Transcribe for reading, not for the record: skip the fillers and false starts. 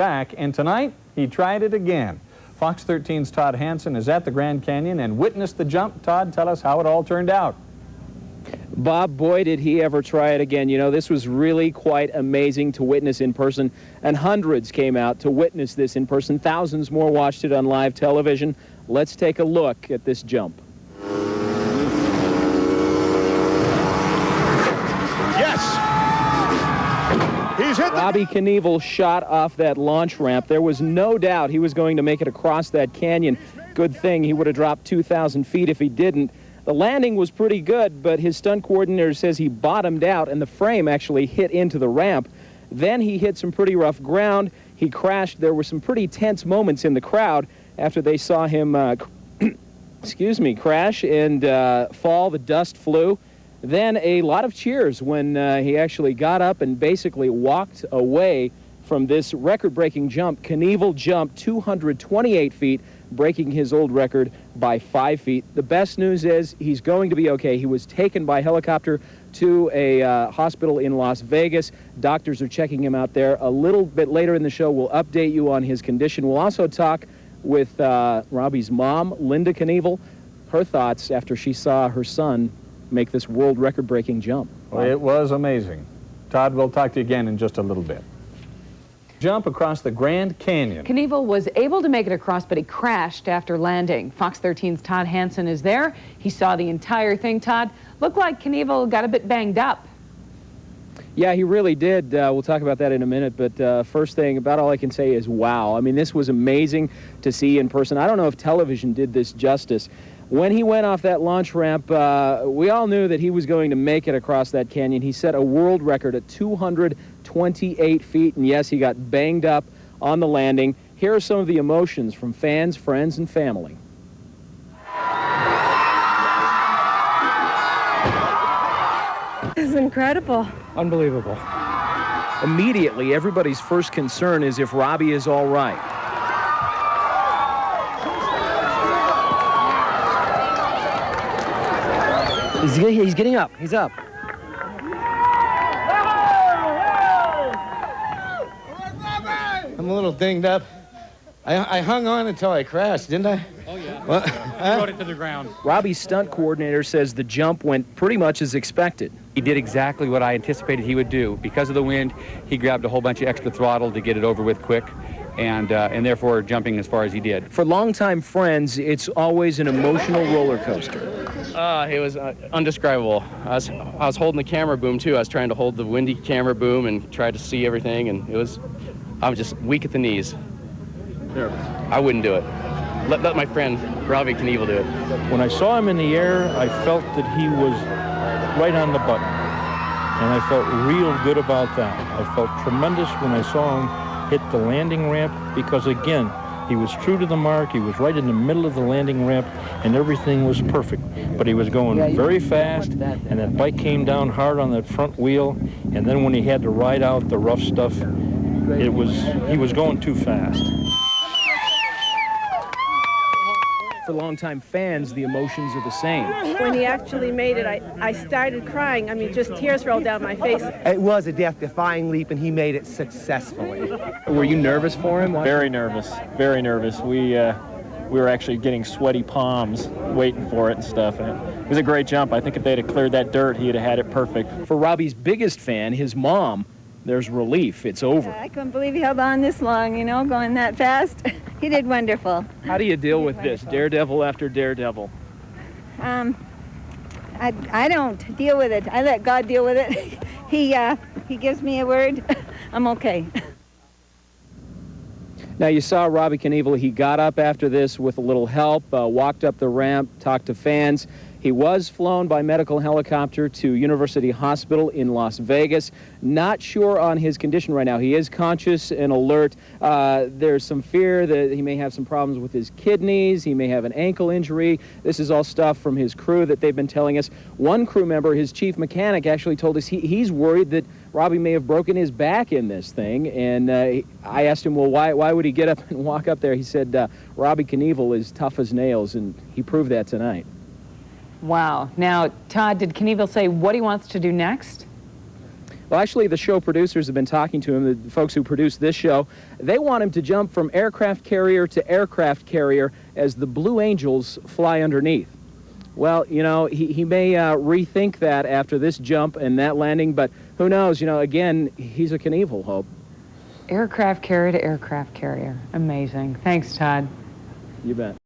back, and tonight he tried it again. Fox 13's Todd Hansen is at the Grand Canyon and witnessed the jump. Todd, tell us how it all turned out. Bob, boy, did he ever try it again. You know, this was really quite amazing to witness in person, and hundreds came out to witness this in person. Thousands more watched it on live television. Let's take a look at this jump. Yes! He's hit Robbie Knievel shot off that launch ramp. There was no doubt he was going to make it across that canyon. Good thing he would have dropped 2,000 feet if he didn't. The landing was pretty good, but his stunt coordinator says he bottomed out and the frame actually hit into the ramp. Then he hit some pretty rough ground. He crashed. There were some pretty tense moments in the crowd after they saw him crash and fall. The dust flew. Then a lot of cheers when he actually got up and basically walked away from this record-breaking jump. Knievel jumped 228 feet, breaking his old record by 5 feet. The best news is he's going to be okay. He was taken by helicopter to a hospital in Las Vegas. Doctors are checking him out there. A little bit later in the show, we'll update you on his condition. We'll also talk with Robbie's mom, Linda Knievel, her thoughts after she saw her son make this world record-breaking jump. Well, it was amazing. Todd, we'll talk to you again in just a little bit. Jump across the Grand Canyon. Knievel was able to make it across, but he crashed after landing. Fox 13's Todd Hansen is there. He saw the entire thing. Todd, looked like Knievel got a bit banged up. Yeah, he really did. We'll talk about that in a minute, but first thing, about all I can say is wow. I mean, this was amazing to see in person. I don't know if television did this justice. When he went off that launch ramp, we all knew that he was going to make it across that canyon. He set a world record at 228 feet, and yes, he got banged up on the landing. Here are some of the emotions from fans, friends, and family. It's incredible. Unbelievable. Immediately, everybody's first concern is if Robbie is all right. He's getting up. He's up. I'm a little dinged up. I hung on until I crashed, didn't I? Oh, yeah. What? Rode it to the ground. Robbie's stunt coordinator says the jump went pretty much as expected. He did exactly what I anticipated he would do. Because of the wind, he grabbed a whole bunch of extra throttle to get it over with quick, and therefore jumping as far as he did. For longtime friends, it's always an emotional roller coaster. It was undescribable. I was holding the camera boom too. I was trying to hold the windy camera boom and try to see everything, and I was just weak at the knees. I wouldn't do it. Let my friend Robbie Knievel do it. When I saw him in the air, I felt that he was right on the button, and I felt real good about that. I felt tremendous when I saw him hit the landing ramp because, again, he was true to the mark. He was right in the middle of the landing ramp, and everything was perfect. But he was going very fast, and that bike came down hard on that front wheel, and then when he had to ride out the rough stuff, he was going too fast. For longtime fans, the emotions are the same. When he actually made it, I started crying. I mean, just tears rolled down my face. It was a death-defying leap, and he made it successfully. Were you nervous for him? Very nervous, very nervous. We were actually getting sweaty palms waiting for it and stuff. And it was a great jump. I think if they'd have cleared that dirt, he'd have had it perfect. For Robbie's biggest fan, his mom, there's relief. It's over. I couldn't believe he held on this long, you know, going that fast. He did wonderful. How do you deal with this, daredevil after daredevil? I don't deal with it. I let God deal with it. He gives me a word. I'm okay. Now, you saw Robbie Knievel. He got up after this with a little help, walked up the ramp, talked to fans. He was flown by medical helicopter to University Hospital in Las Vegas. Not sure on his condition right now. He is conscious and alert. There's some fear that he may have some problems with his kidneys. He may have an ankle injury. This is all stuff from his crew that they've been telling us. One crew member, his chief mechanic, actually told us he's worried that Robbie may have broken his back in this thing. And I asked him, well, why would he get up and walk up there? He said, Robbie Knievel is tough as nails, and he proved that tonight. Wow. Now, Todd, did Knievel say what he wants to do next? Well, actually, the show producers have been talking to him, the folks who produced this show. They want him to jump from aircraft carrier to aircraft carrier as the Blue Angels fly underneath. Well, you know, he may rethink that after this jump and that landing, but who knows? You know, again, he's a Knievel, Hope. Aircraft carrier to aircraft carrier. Amazing. Thanks, Todd. You bet.